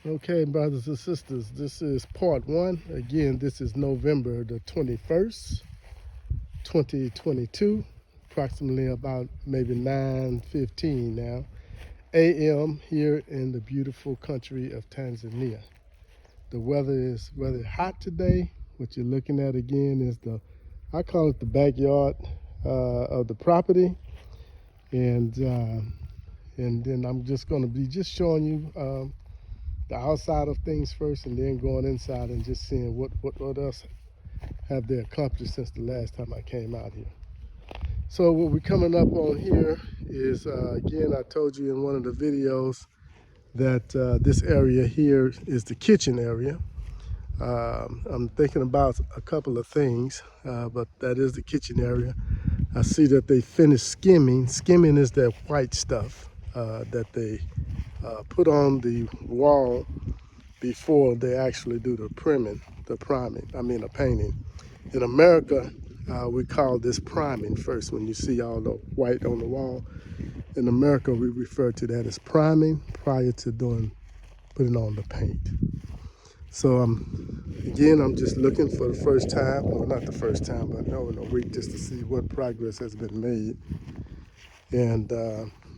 Okay, brothers and sisters, this is part one. Again, this is November the 21st, 2022, approximately about maybe 9:15 now, a.m. here in the beautiful country of Tanzania. The weather is rather hot today. What you're looking at again is I call it the backyard of the property. And then I'm just going to be just showing you the outside of things first, and then going inside and just seeing what else have they accomplished since the last time I came out here. So what we're coming up on here is, again, I told you in one of the videos that this area here is the kitchen area. I'm thinking about a couple of things, but that is the kitchen area. I see that they finished skimming. Skimming is that white stuff that they put on the wall before they actually do the the painting. In America, we call this priming first. When you see all the white on the wall, in America, we refer to that as priming prior to putting on the paint. So again, I'm just looking for the first time, well, not the first time, but no, in a week, just to see what progress has been made. And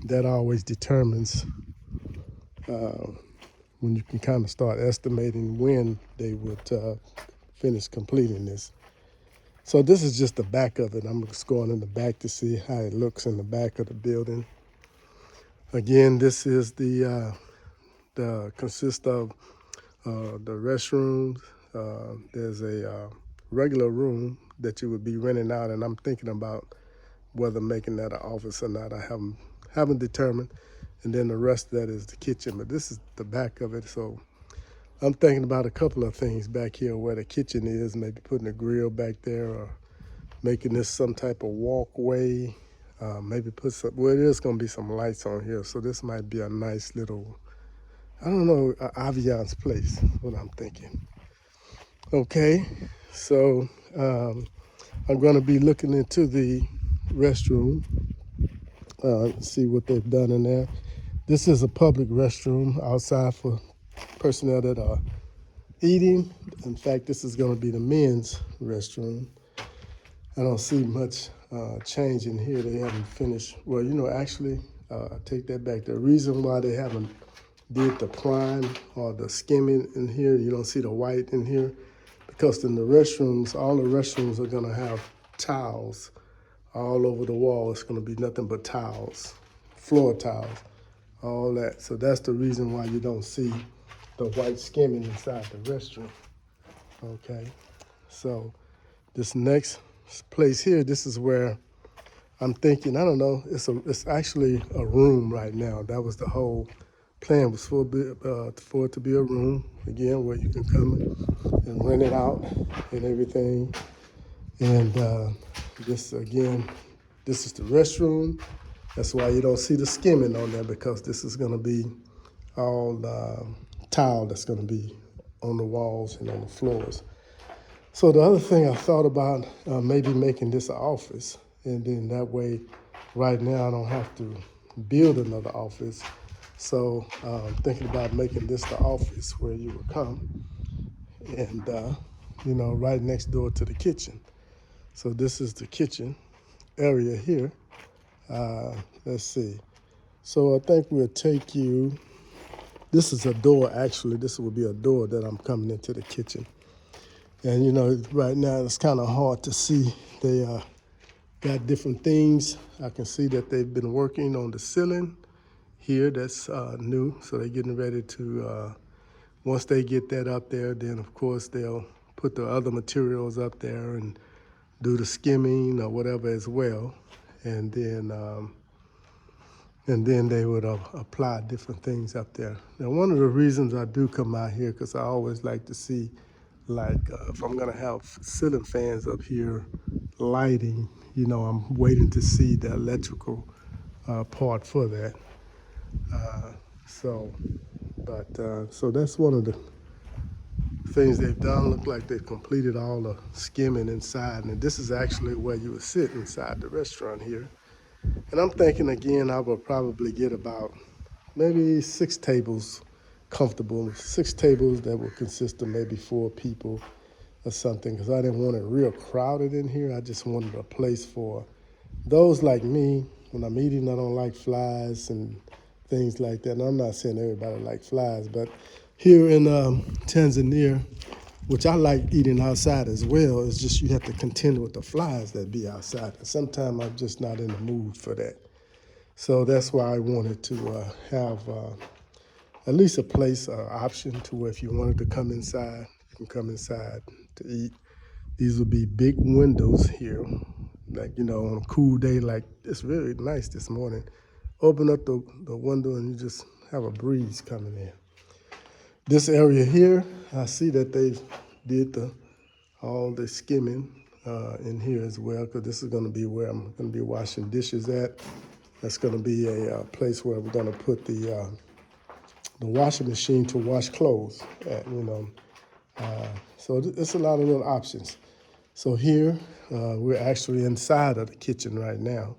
that always determines when you can kind of start estimating when they would finish completing this. So this is just the back of it. I'm just going in the back to see how it looks in the back of the building. Again, this is the consist of the restrooms. There's a regular room that you would be renting out, and I'm thinking about whether making that an office or not. I haven't determined. And then the rest of that is the kitchen, but this is the back of it. So I'm thinking about a couple of things back here where the kitchen is, maybe putting a grill back there or making this some type of walkway. Maybe put some, well, there's going to be some lights on here. So this might be a nice little, I don't know, ambiance place, what I'm thinking. Okay, so I'm going to be looking into the restroom, see what they've done in there. This is a public restroom outside for personnel that are eating. In fact, this is going to be the men's restroom. I don't see much change in here. They haven't finished. Well, actually, I take that back. The reason why they haven't did the prime or the skimming in here, you don't see the white in here, because in the restrooms, all the restrooms are going to have towels all over the wall. It's going to be nothing but towels, floor towels, all that. So that's the reason why you don't see the white skimming inside the restroom. Okay, so this next place here, this is where I'm thinking, I don't know, it's actually a room right now. That was the whole plan, was for it to be a room, again, where you can come and rent it out and everything. And this is the restroom. That's why you don't see the skimming on there, because this is gonna be all tile that's gonna be on the walls and on the floors. So the other thing I thought about, maybe making this an office, and then that way, right now I don't have to build another office. So thinking about making this the office where you would come, and right next door to the kitchen. So this is the kitchen area here. Let's see. So I think we'll take you. This is a door, actually. This will be a door that I'm coming into the kitchen. And right now it's kind of hard to see. They got different things. I can see that they've been working on the ceiling here. That's new. So they're getting ready to, once they get that up there, then of course they'll put the other materials up there and do the skimming or whatever as well. And then they would apply different things up there. Now, one of the reasons I do come out here, because I always like to see, like, if I'm gonna have ceiling fans up here, lighting, I'm waiting to see the electrical part for that. So that's one of the things they've done. Look like they've completed all the skimming inside. And this is actually where you would sit inside the restaurant here. And I'm thinking, again, I will probably get about maybe 6 tables comfortable. 6 tables that will consist of maybe 4 people or something, because I didn't want it real crowded in here. I just wanted a place for those like me. When I'm eating, I don't like flies and things like that. And I'm not saying everybody like flies, but here in Tanzania, which I like eating outside as well, it's just you have to contend with the flies that be outside. And sometimes I'm just not in the mood for that. So that's why I wanted to have at least a place option to where if you wanted to come inside, you can come inside to eat. These will be big windows here, like, on a cool day like it's really nice this morning. Open up the window and you just have a breeze coming in. This area here, I see that they did all the skimming in here as well, because this is going to be where I'm going to be washing dishes at. That's going to be a place where we're going to put the washing machine to wash clothes at. So it's a lot of little options. So here, we're actually inside of the kitchen right now.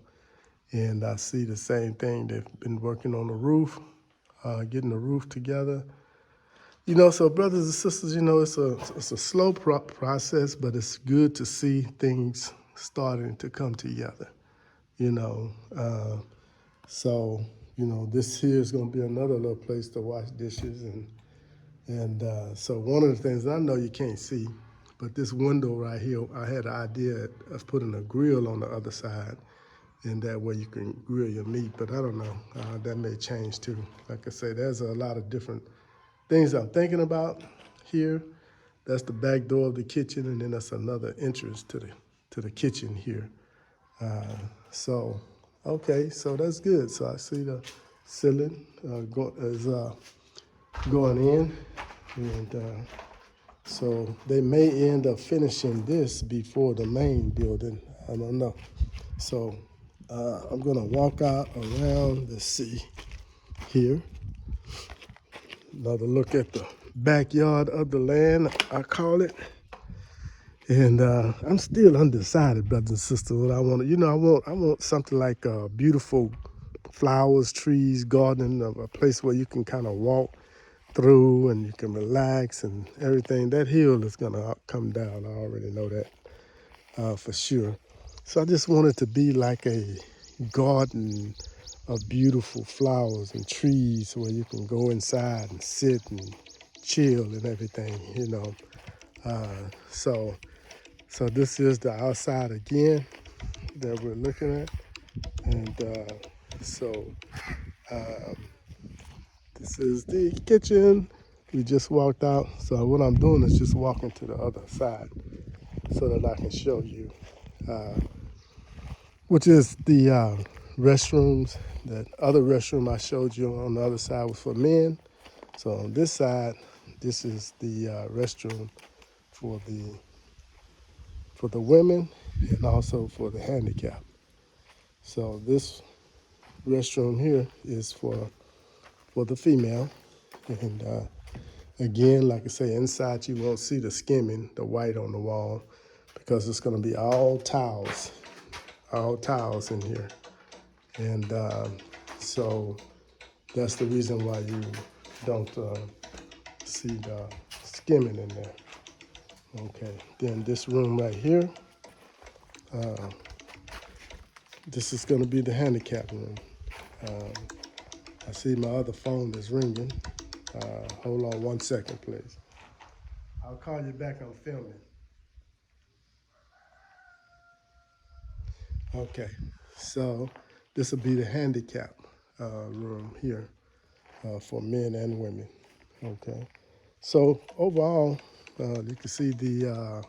And I see the same thing. They've been working on the roof, getting the roof together. So brothers and sisters, it's a slow process, but it's good to see things starting to come together. You know, uh, so this here is going to be another little place to wash dishes, and so one of the things I know you can't see, but this window right here, I had an idea of putting a grill on the other side, and that way you can grill your meat. But I don't know, that may change too. Like I say, there's a lot of different things I'm thinking about here. That's the back door of the kitchen, and then that's another entrance to the kitchen here. So, okay, so that's good. So I see the ceiling is going in, and so they may end up finishing this before the main building. I don't know. So I'm gonna walk out around the sea here. Another look at the backyard of the land, I call it. And I'm still undecided, brothers and sisters, what I want. I want something like beautiful flowers, trees, garden, a place where you can kind of walk through and you can relax and everything. That hill is gonna come down. I already know that for sure. So I just want it to be like a garden of beautiful flowers and trees where you can go inside and sit and chill and everything. So this is the outside again that we're looking at, and so um, this is the kitchen. We just walked out, so what I'm doing is just walking to the other side so that I can show you, uh, which is the restrooms. That other restroom I showed you on the other side was for men. So on this side, this is the restroom for the women and also for the handicap. So this restroom here is for the female, and again, like I say, inside you won't see the skimming, the white on the wall, because it's going to be all towels in here, and so that's the reason why you don't see the skimming in there. Okay, then this room right here, this is going to be the handicap room. Um, I see my other phone is ringing. Hold on 1 second, please. I'll call you back. I'm filming. Okay, so this will be the handicap room here for men and women. Okay, so overall, you can see the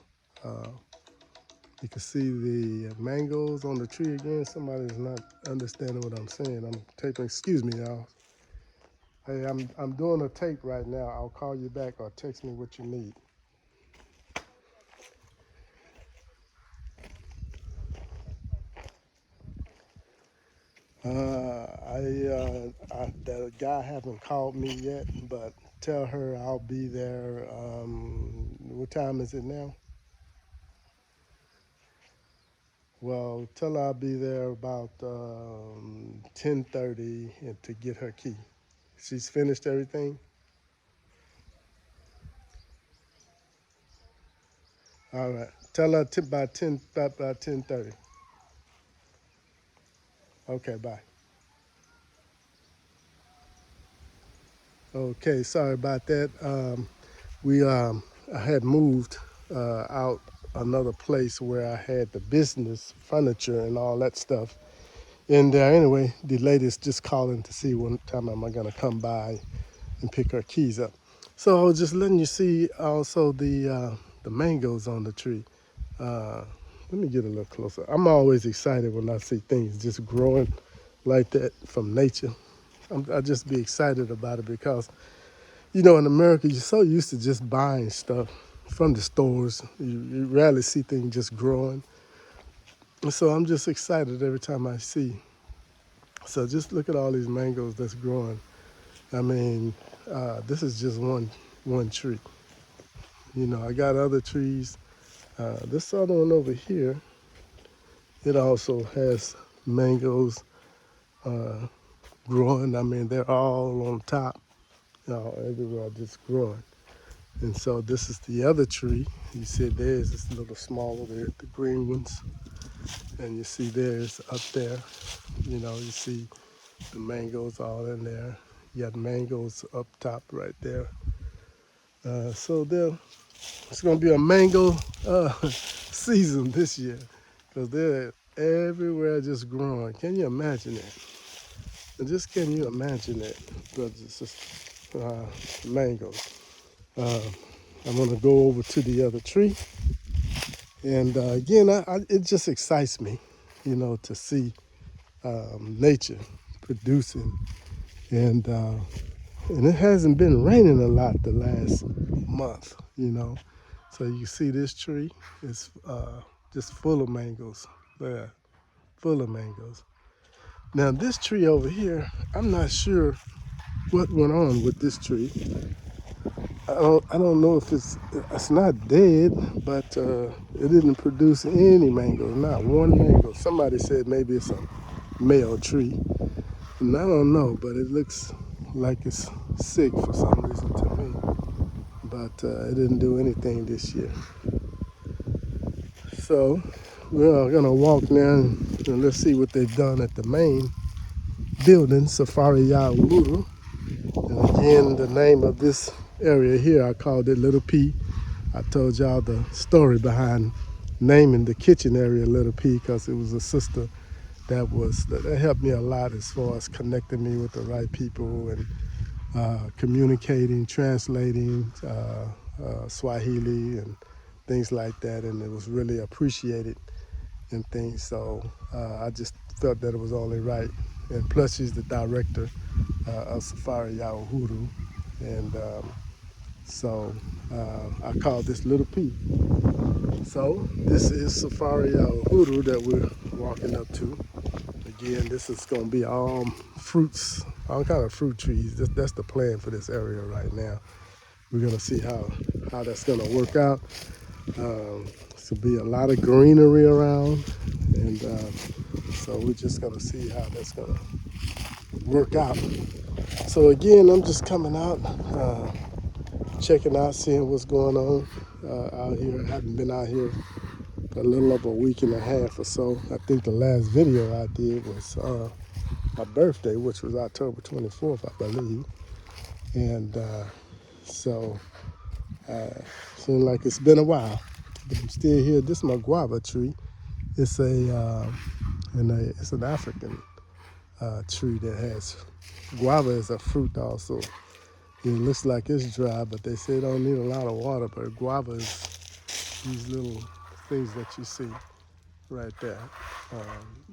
mangoes on the tree again. Somebody's not understanding what I'm saying. I'm taping. Excuse me, y'all. Hey, I'm doing a tape right now. I'll call you back or text me what you need. The guy haven't called me yet, but tell her I'll be there. What time is it now? Well, tell her I'll be there about 10:30 to get her key. She's finished everything. All right. Tell her by 10, by 10:30. Okay, bye. Okay, sorry about that. We I had moved out another place where I had the business furniture and all that stuff. And anyway, the lady's just calling to see what time am I gonna come by and pick her keys up. So I was just letting you see also the mangoes on the tree. Uh, Let me get a little closer. I'm always excited when I see things just growing like that from nature. I just be excited about it because in America you're so used to just buying stuff from the stores. You rarely see things just growing. And so I'm just excited every time I see. So just look at all these mangoes that's growing. I mean, this is just one tree. I got other trees. This other one over here, it also has mangoes uh, growing. I mean, they're all on top, everywhere just growing. And so this is the other tree. You see there's this little smaller there, the green ones. And you see there's up there, you see the mangoes all in there. You got mangoes up top right there. So it's going to be a mango season this year because they're everywhere just growing. Can you imagine that? And just can you imagine that, brothers and sisters? Mangoes. Uh, I'm going to go over to the other tree. And again, it just excites me, to see nature producing. And it hasn't been raining a lot the last month. So you see this tree is just full of mangoes. Yeah, full of mangoes. Now this tree over here, I'm not sure what went on with this tree. I don't know if it's not dead, but it didn't produce any mangoes, not one mango. Somebody said maybe it's a male tree, and I don't know, but it looks like it's sick for some reason to me. But it didn't do anything this year. So we're gonna walk now and let's see what they've done at the main building, Safari Ya Uhuru. And again, the name of this area here, I called it Little P. I told y'all the story behind naming the kitchen area Little P because it was a sister that helped me a lot as far as connecting me with the right people and communicating, translating Swahili and things like that, and it was really appreciated and things. So I just felt that it was only right. And plus, she's the director of Safari Ya Uhuru, and so I called this Little P. So this is Safari Ya Uhuru that we're walking up to. Again, this is going to be all fruits, all kind of fruit trees. That's the plan for this area right now. We're going to see how that's going to work out. This will be a lot of greenery around, and so we're just going to see how that's going to work out. So again, I'm just coming out, checking out, seeing what's going on out here. I haven't been out here a little over a week and a half or so. I think the last video I did was my birthday, which was October 24th, I believe. And so seems like it's been a while, but I'm still here. This is my guava tree. It's it's an African tree that has guava as a fruit also. It looks like it's dry, but they say it don't need a lot of water. But guava is these little things that you see right there.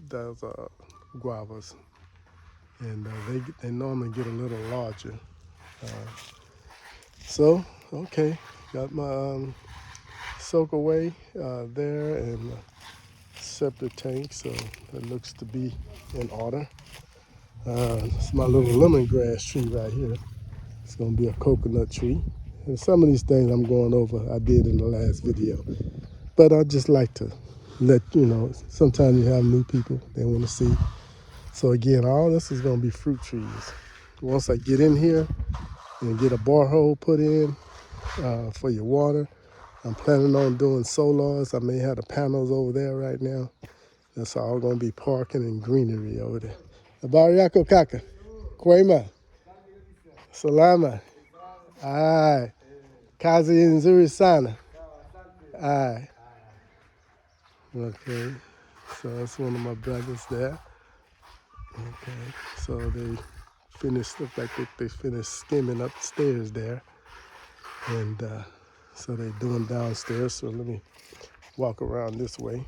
Those are guavas, and they normally get a little larger. So okay, got my soak away there and septic tank, so it looks to be in order. It's my little lemongrass tree right here. It's gonna be a coconut tree. And some of these things I'm going over I did in the last video. But I just like to let sometimes you have new people, they want to see. So again, all this is gonna be fruit trees. Once I get in here and get a borehole put in for your water, I'm planning on doing solars. I may have the panels over there right now. That's all going to be parking and greenery over there. Habari yako kaka? Kwema? Salama? Aye. Kazi nzuri sana? Aye. Okay. So that's one of my brothers there. Okay. So they finished, look like they finished skimming upstairs there. And so they're doing downstairs. So let me walk around this way.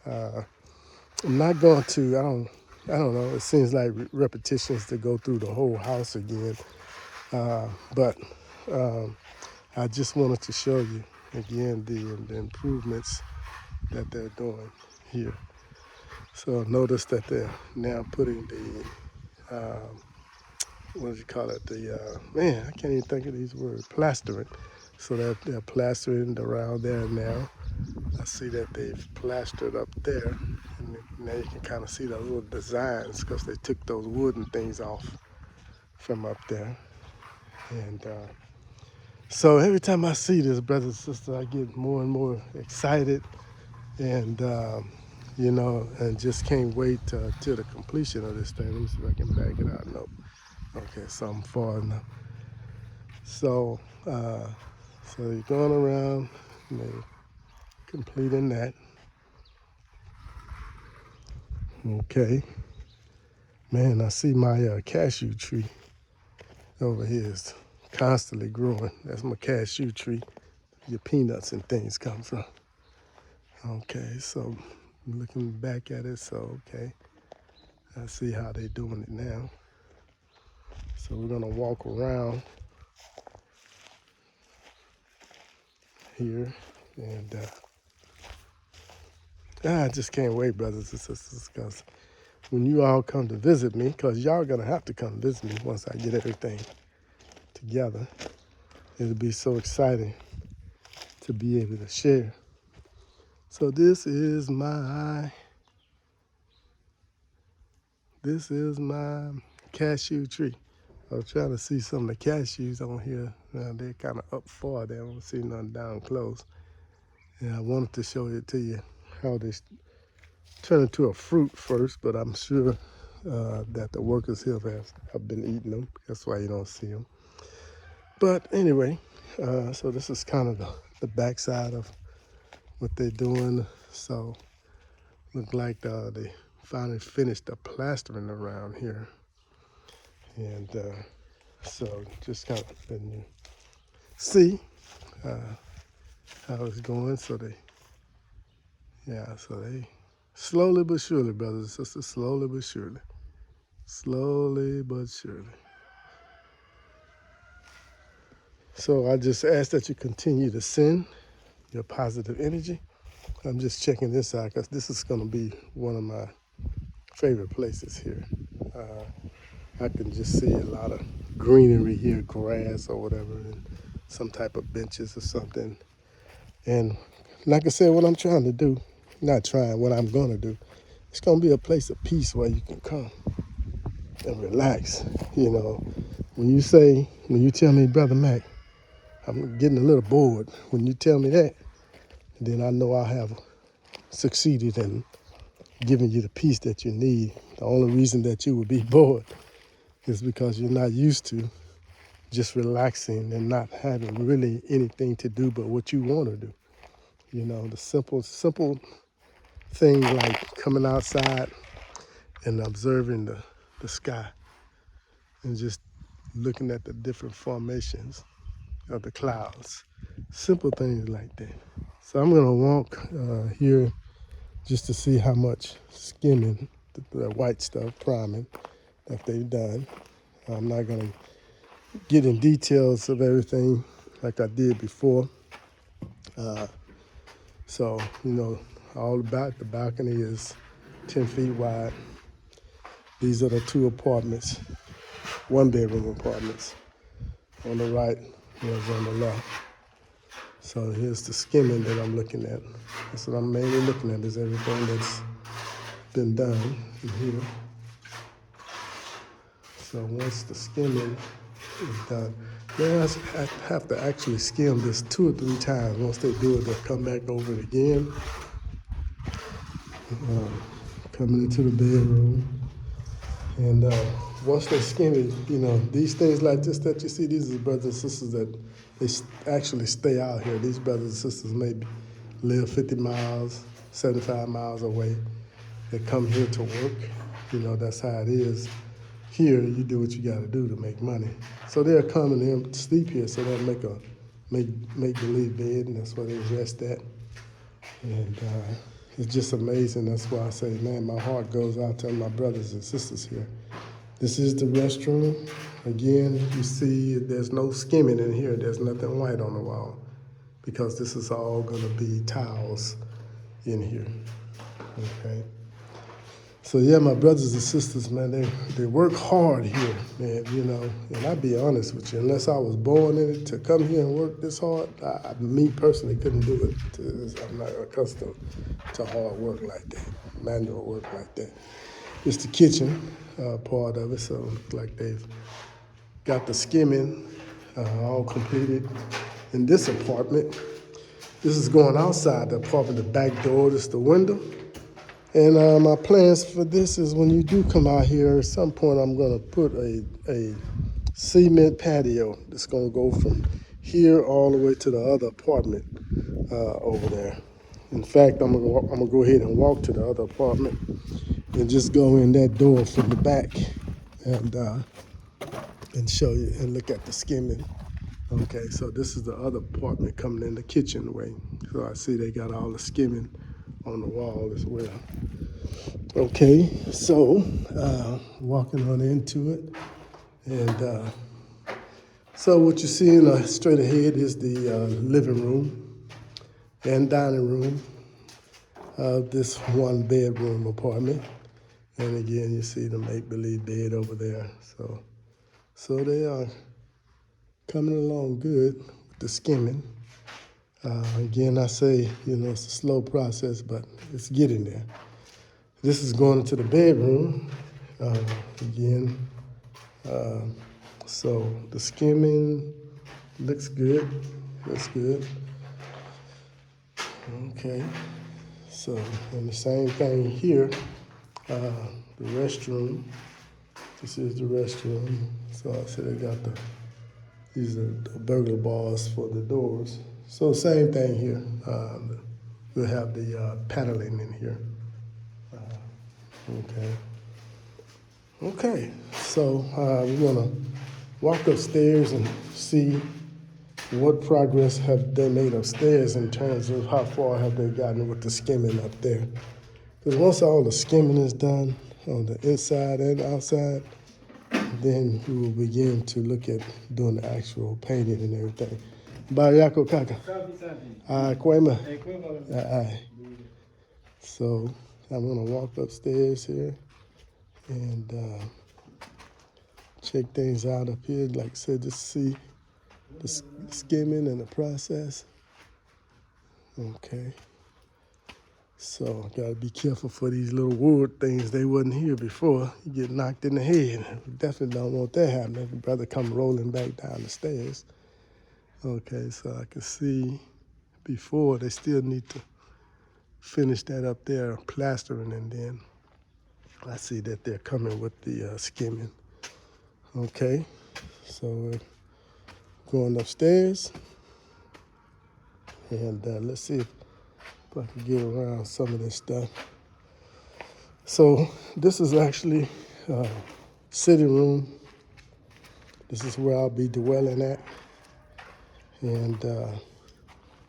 I'm not going to, I don't know, it seems like repetitions to go through the whole house again. But I just wanted to show you again the improvements that they're doing here. So notice that they're now putting the, what do you call it? Man, I can't even think of these words, plastering. So that they're plastering around there now. I see that they've plastered up there. And now you can kind of see the little designs because they took those wooden things off from up there. And so every time I see this, brother and sister, I get more and more excited and, and just can't wait till the completion of this thing. Let me see if I can back it out. Nope. Okay, so I'm far enough. So you're going around, completing that. Okay. Man, I see my cashew tree over here is constantly growing. That's my cashew tree. Your peanuts and things come from. Okay, so looking back at it, so okay. I see how they're doing it now. So we're gonna walk around here and I just can't wait, brothers and sisters, because when you all come to visit me, because y'all gonna have to come visit me once I get everything together, it'll be so exciting to be able to share. So this is my cashew tree. I was trying to see some of the cashews on here. Now they're kind of up far there. I don't see none down close. And I wanted to show it to you how they turn into a fruit first, but I'm sure that the workers here have been eating them. That's why you don't see them. But anyway, so this is kind of the backside of what they're doing. So look like they finally finished the plastering around here. And so just kind of letting you see how it's going. So they slowly but surely, brothers and sisters, slowly but surely. Slowly but surely. So I just ask that you continue to send your positive energy. I'm just checking this out because this is going to be one of my favorite places here. I can just see a lot of greenery here, grass or whatever, and some type of benches or something. And like I said, what I'm trying to do, not trying, what I'm going to do, it's going to be a place of peace where you can come and relax. When you tell me, Brother Mac, I'm getting a little bored. When you tell me that, then I know I have succeeded in giving you the peace that you need. The only reason that you would be bored is because you're not used to just relaxing and not having really anything to do but what you want to do. The simple thing like coming outside and observing the sky and just looking at the different formations of the clouds. Simple things like that. So I'm going to walk here just to see how much skimming, the white stuff, priming, that they've done. I'm not going to get in details of everything like I did before. All about the balcony is 10 feet wide. These are the two apartments, one-bedroom apartments. On the right, one's on the left. So here's the skimming that I'm looking at. That's what I'm mainly looking at, is everything that's been done in here. So once the skimming is done. Now I have to actually skim this 2 or 3 times. Once they do it, they'll come back over it again. Coming into the bedroom. And once they skim it, these things like this that you see, these are brothers and sisters that actually stay out here. These brothers and sisters maybe live 50 miles, 75 miles away. They come here to work. That's how it is. Here, you do what you got to do to make money. So they'll come and they'll sleep here. So they'll make believe bed, and that's where they rest at. And it's just amazing. That's why I say, man, my heart goes out to my brothers and sisters here. This is the restroom. Again, you see there's no skimming in here. There's nothing white on the wall because this is all going to be tiles in here. Okay. So yeah, my brothers and sisters, man, they work hard here, man, and I'll be honest with you, unless I was born in it to come here and work this hard, me personally couldn't do it. I'm not accustomed to hard work like that, manual work like that. It's the kitchen part of it, so like they've got the skimming all completed in this apartment. This is going outside the apartment, the back door, this is the window. And my plans for this is when you do come out here, at some point I'm going to put a cement patio that's going to go from here all the way to the other apartment over there. In fact, I'm gonna go ahead and walk to the other apartment and just go in that door from the back and show you and look at the skimming. Okay, so this is the other apartment coming in the kitchen way. So I see they got all the skimming on the wall as well. Okay, so walking on into it. And so what you see straight ahead is the living room and dining room of this 1-bedroom apartment. And again, you see the make-believe bed over there. So they are coming along good with the skimming. Again, I say, it's a slow process, but it's getting there. This is going into the bedroom again. So the skimming looks good. Okay. So, and the same thing here. The restroom. This is the restroom. So I said they got these are the burglar bars for the doors. So same thing here. We'll have the paneling in here. Okay. So we're gonna walk upstairs and see what progress have they made upstairs in terms of how far have they gotten with the skimming up there. Because once all the skimming is done on the inside and outside, then we will begin to look at doing the actual painting and everything. Bariyako kaka. Kwema. So I'm gonna walk upstairs here and check things out up here. Like I said, just see the skimming and the process. Okay. So gotta be careful for these little wood things. They wasn't here before. You get knocked in the head. We definitely don't want that happening. The brother come rolling back down the stairs. Okay, so I can see before they still need to finish that up there, plastering, and then I see that they're coming with the skimming. Okay, so we're going upstairs, and let's see if I can get around some of this stuff. So this is actually sitting room. This is where I'll be dwelling at, and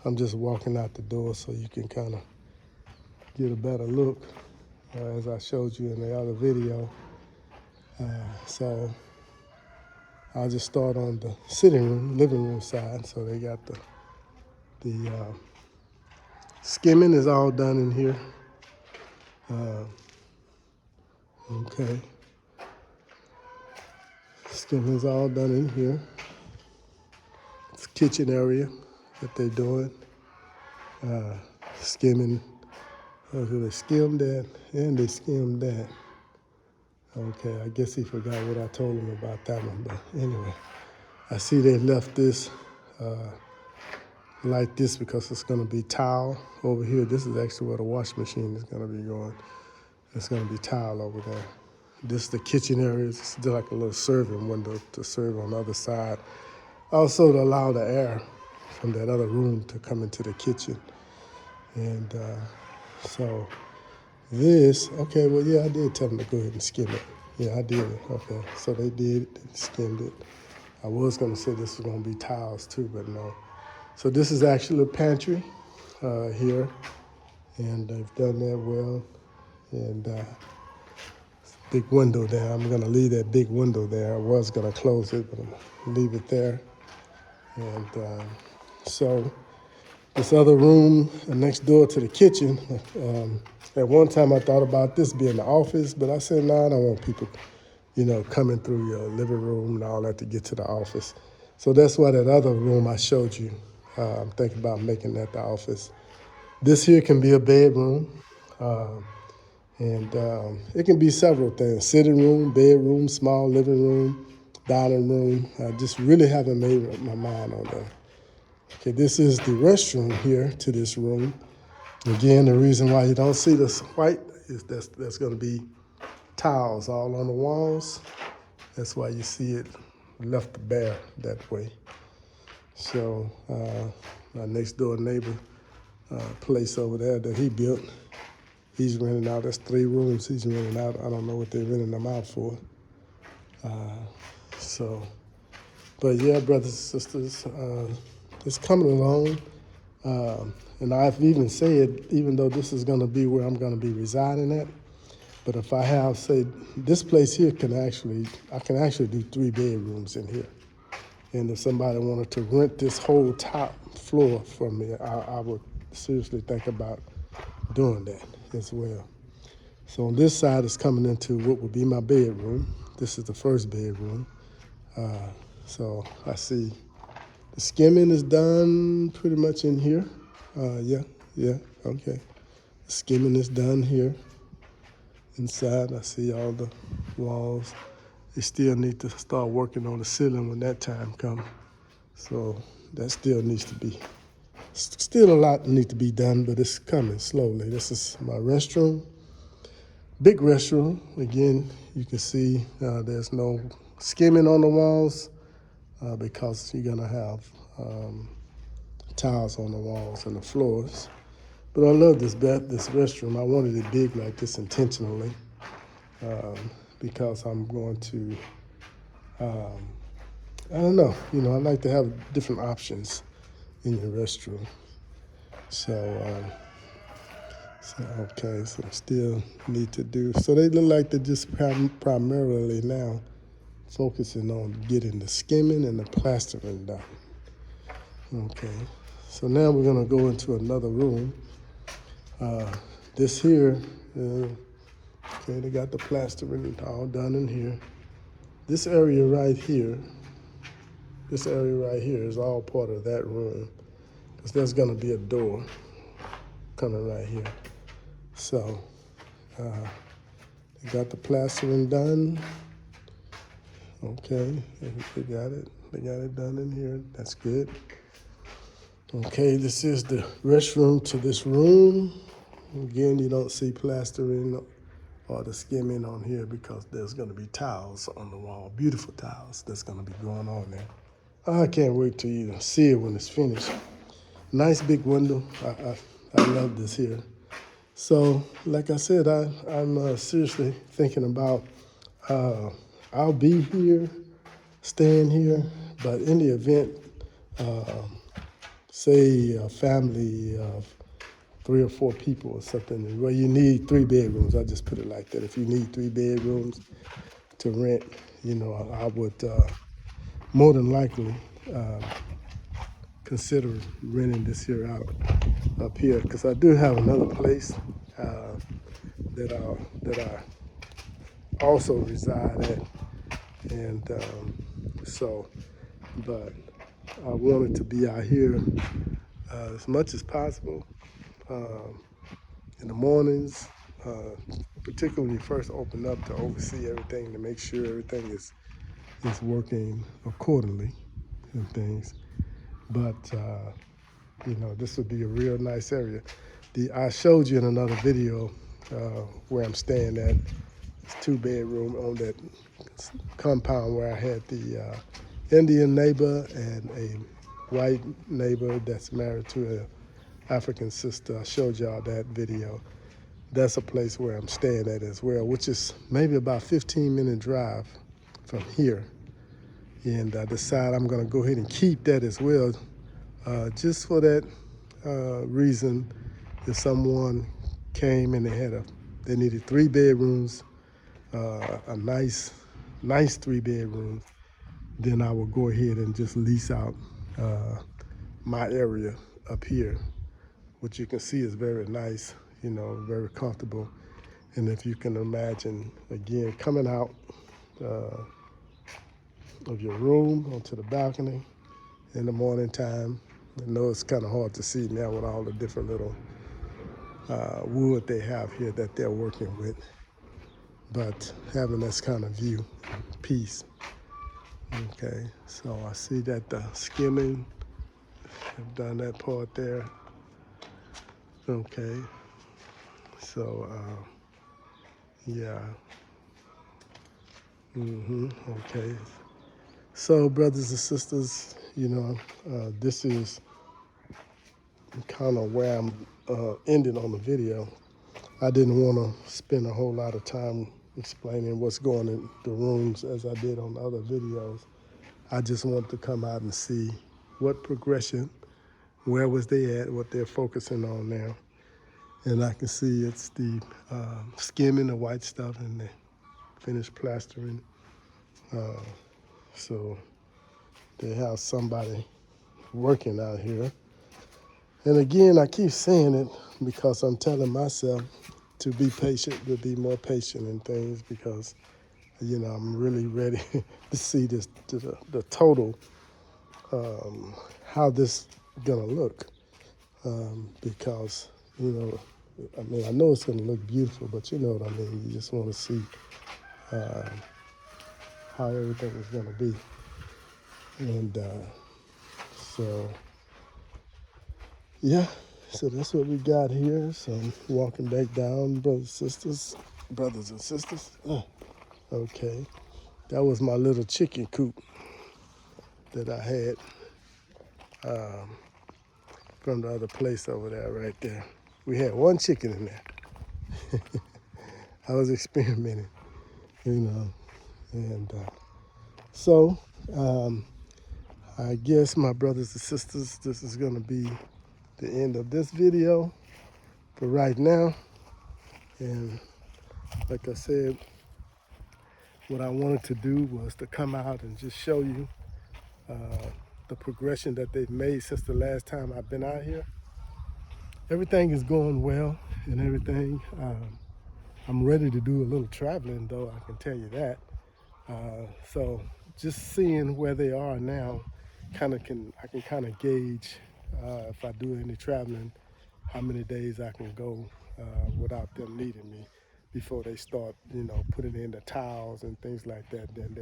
I'm just walking out the door so you can kind of get a better look, as I showed you in the other video. So I'll just start on the living room side. So they got the skimming is all done in here. Okay. Skimming is all done in here. It's kitchen area that they're doing. Skimming. They skimmed that and they skimmed that. Okay, I guess he forgot what I told him about that one, but anyway. I see they left this like this because it's going to be tile over here. This is actually where the wash machine is going to be going. It's going to be tile over there. This is the kitchen area. It's still like a little serving window to serve on the other side. Also to allow the air from that other room to come into the kitchen. And so this, okay, well, yeah, I did tell them to go ahead and skim it. Yeah, I did. Okay, so they did, they skimmed it. I was going to say this was going to be tiles too, but no. So this is actually a pantry here, and they've done that well. And big window there. I'm going to leave that big window there. I was going to close it, but I'm going to leave it there. And so this other room next door to the kitchen, at one time I thought about this being the office, but I said, no, I don't want people, coming through your living room and all that to get to the office. So that's why that other room I showed you, I'm thinking about making that the office. This here can be a bedroom, and it can be several things: sitting room, bedroom, small living room, dining room. I just really haven't made up my mind on that. Okay, this is the restroom here to this room. Again, the reason why you don't see this white is that's going to be tiles all on the walls. That's why you see it left bare that way. So my next door neighbor place over there that he built, he's renting out. That's 3 rooms he's renting out. I don't know what they're renting them out for. But yeah, brothers and sisters, it's coming along. And I've even said, even though this is going to be where I'm going to be residing at, but if I have, say, this place here I can actually do 3 bedrooms in here. And if somebody wanted to rent this whole top floor from me, I would seriously think about doing that as well. So on this side is coming into what would be my bedroom. This is the first bedroom. So I see the skimming is done pretty much in here. Yeah, okay. The skimming is done here. Inside, I see all the walls. They still need to start working on the ceiling when that time comes. So that still needs to be, still a lot need to be done, but it's coming slowly. This is my restroom. Big restroom. Again, you can see there's no skimming on the walls because you're gonna have tiles on the walls and the floors. But I love this restroom. I wanted it big like this intentionally because I'm going to, I don't know, I like to have different options in your restroom. So, okay, so still need to do, so they look like they're just primarily now focusing on getting the skimming and the plastering done. Okay, so now we're gonna go into another room. This here, okay, they got the plastering all done in here. This area right here is all part of that room because there's gonna be a door coming right here. So they got the plastering done. Okay, they got it done in here. That's good. Okay, this is the restroom to this room. Again, you don't see plastering or the skimming on here because there's going to be tiles on the wall, beautiful tiles that's going to be going on there. I can't wait till you see it when it's finished. Nice big window. I love this here. So, like I said, I'm seriously thinking about I'll be here, staying here, but in the event, say a family of 3 or 4 people or something, where you need 3 bedrooms, I just put it like that. If you need 3 bedrooms to rent, I would more than likely consider renting this here out up here because I do have another place that I also reside at, and but I wanted to be out here as much as possible in the mornings, particularly when you first open up, to oversee everything, to make sure everything is working accordingly. and things. But you know, this would be a real nice area. I showed you in another video where I'm staying at. It's 2-bedroom on that compound where I had the Indian neighbor and a white neighbor that's married to an African sister. I showed y'all that video. That's a place where I'm staying at as well, which is maybe about 15-minute drive from here. And I decided I'm gonna go ahead and keep that as well, just for that reason. If someone came and they needed 3 bedrooms, a nice 3 bedrooms, then I will go ahead and just lease out my area up here, which you can see is very nice, you know, very comfortable. And if you can imagine, again, coming out of your room onto the balcony in the morning time. I know it's kind of hard to see now with all the different little wood they have here that they're working with, but having this kind of view, peace. Okay, so I see that the skimming, I've done that part there. Okay, so yeah. Okay. So brothers and sisters, you know, this is kind of where I'm ending on the video. I didn't want to spend a whole lot of time explaining what's going in the rooms as I did on the other videos. I just wanted to come out and see what progression, where was they at, what they're focusing on now. And I can see it's the skimming, the white stuff, and the finished plastering. So they have somebody working out here. And again, I keep saying it because I'm telling myself to be patient, to be more patient in things, because, you know, I'm really ready to see this, the total, how this gonna look. Because, you know, I mean, I know it's gonna look beautiful, but you know what I mean? You just wanna see how everything is gonna be. And so, yeah, so that's what we got here. So I'm walking back down, brothers and sisters. Okay, that was my little chicken coop that I had from the other place over there, right there. We had 1 chicken in there. I was experimenting, you know, and so I guess, my brothers and sisters, this is gonna be the end of this video for right now. And like I said, what I wanted to do was to come out and just show you the progression that they've made since the last time I've been out here. Everything is going well and everything. I'm ready to do a little traveling, though, I can tell you that. So just seeing where they are now, I can kind of gauge if I do any traveling, how many days I can go without them needing me before they start, you know, putting in the tiles and things like that. Then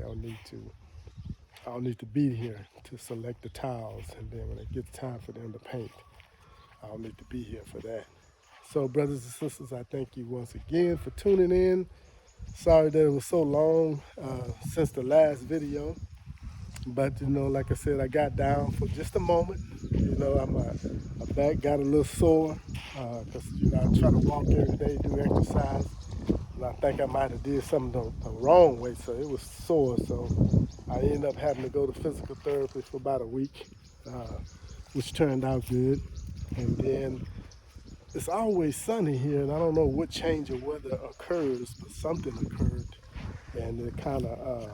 I'll need to be here to select the tiles, and then when it gets time for them to paint, I'll need to be here for that. So brothers and sisters, I thank you once again for tuning in. Sorry that it was so long since the last video, but you know, like I said, I got down for just a moment. You know, my back got a little sore because you know, I try to walk every day, do exercise, and I think I might have did something the wrong way, so it was sore. So I ended up having to go to physical therapy for about a week, which turned out good. And then it's always sunny here, and I don't know what change of weather occurs, but something occurred, and it kind of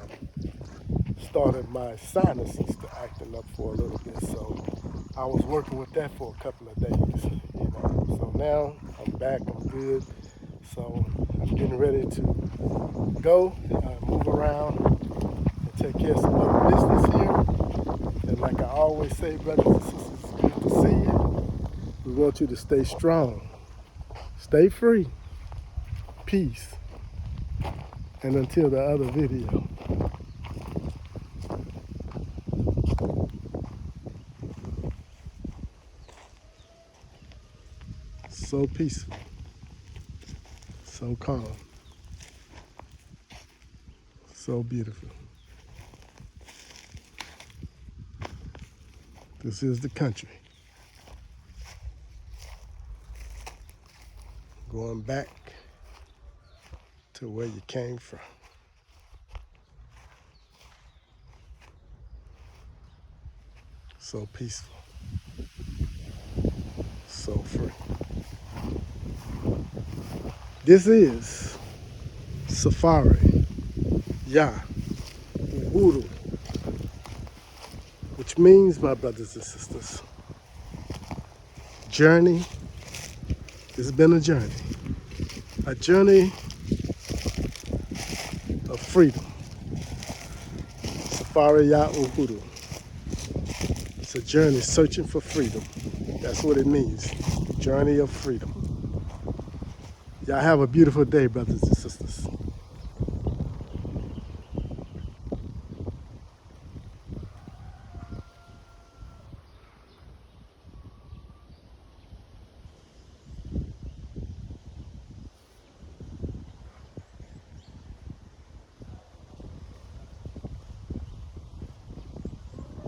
started my sinuses to acting up for a little bit. So I was working with that for a couple of days, you know. So now I'm back, I'm good. So I'm getting ready to go, move around, and take care of some other business here. And like I always say, brothers and sisters, it's good to see you. We want you to stay strong, stay free, peace, and until the other video. So peaceful, so calm, so beautiful. This is the country. Going back to where you came from. So peaceful, so free. This is Safari Ya Uhuru, which means, my brothers and sisters, journey. It's been a journey of freedom. Safari Ya Uhuru. It's a journey searching for freedom. That's what it means. Journey of freedom. Y'all have a beautiful day, brothers and sisters.